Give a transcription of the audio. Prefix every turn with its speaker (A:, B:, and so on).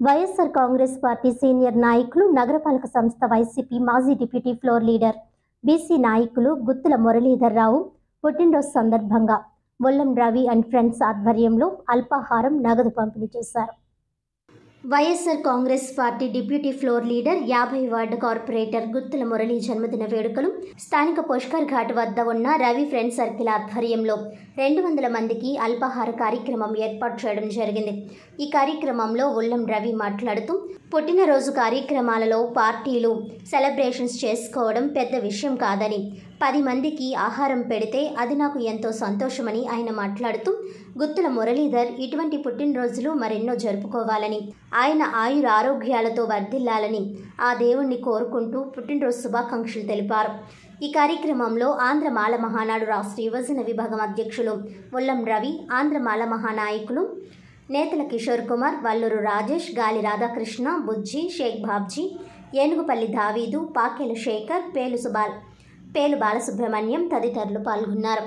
A: YSR Congress party senior నాయకులు, నగరపాలక సంస్థ వైసీపీ మాజీ డిప్యూటీ ఫ్లోర్ లీడర్, బీసీ నాయకులు గుత్తుల మురళీధర్ రావు పుట్టినరోజు సందర్భంగా వొల్లం రవి అండ్ ఫ్రెండ్స్ ఆధ్వర్యంలో అల్పాహారం, నగదు పంపిణీ చేశారు. YSR Congress party deputy floor leader, 50 ward corporator Guttula Murali జన్మదిన వేడుకలు స్థానిక పుష్కర్ ఘాట్ వద్ద ఉన్న రవి ఫ్రెండ్స్ సర్కిల్ ఆధ్వర్యంలో 200 మందికి అల్పాహార కార్యక్రమం ఏర్పాటు చేయడం జరిగింది. ఈ కార్యక్రమంలో వొల్లం రవి మాట్లాడుతూ, పుట్టినరోజు కార్యక్రమాలలో పార్టీలు సెలబ్రేషన్స్ చేసుకోవడం పెద్ద విషయం కాదని, 10 మందికి ఆహారం పెడితే అది నాకు ఎంతో సంతోషమని ఆయన మాట్లాడుతూ, గుత్తుల మురళీధర్ ఇటువంటి పుట్టినరోజులు మరెన్నో జరుపుకోవాలని, ఆయన ఆయుర ఆరోగ్యాలతో వర్ధిల్లాలని ఆ దేవుణ్ణి కోరుకుంటూ పుట్టినరోజు శుభాకాంక్షలు తెలిపారు. ఈ కార్యక్రమంలో ఆంధ్ర మాల మహానాడు రాష్ట్ర యువజన విభాగం అధ్యక్షులు వొల్లం రవి, ఆంధ్ర మాల మహానాయకులు నేతల కిషోర్ కుమార్, వల్లూరు రాజేష్, గాలి రాధాకృష్ణ, బుజ్జి, షేక్ బాబ్జీ, ఏనుగుపల్లి దావీదు, పాకేల శేఖర్, పేలు బాలసుబ్రహ్మణ్యం తదితరులు పాల్గొన్నారు.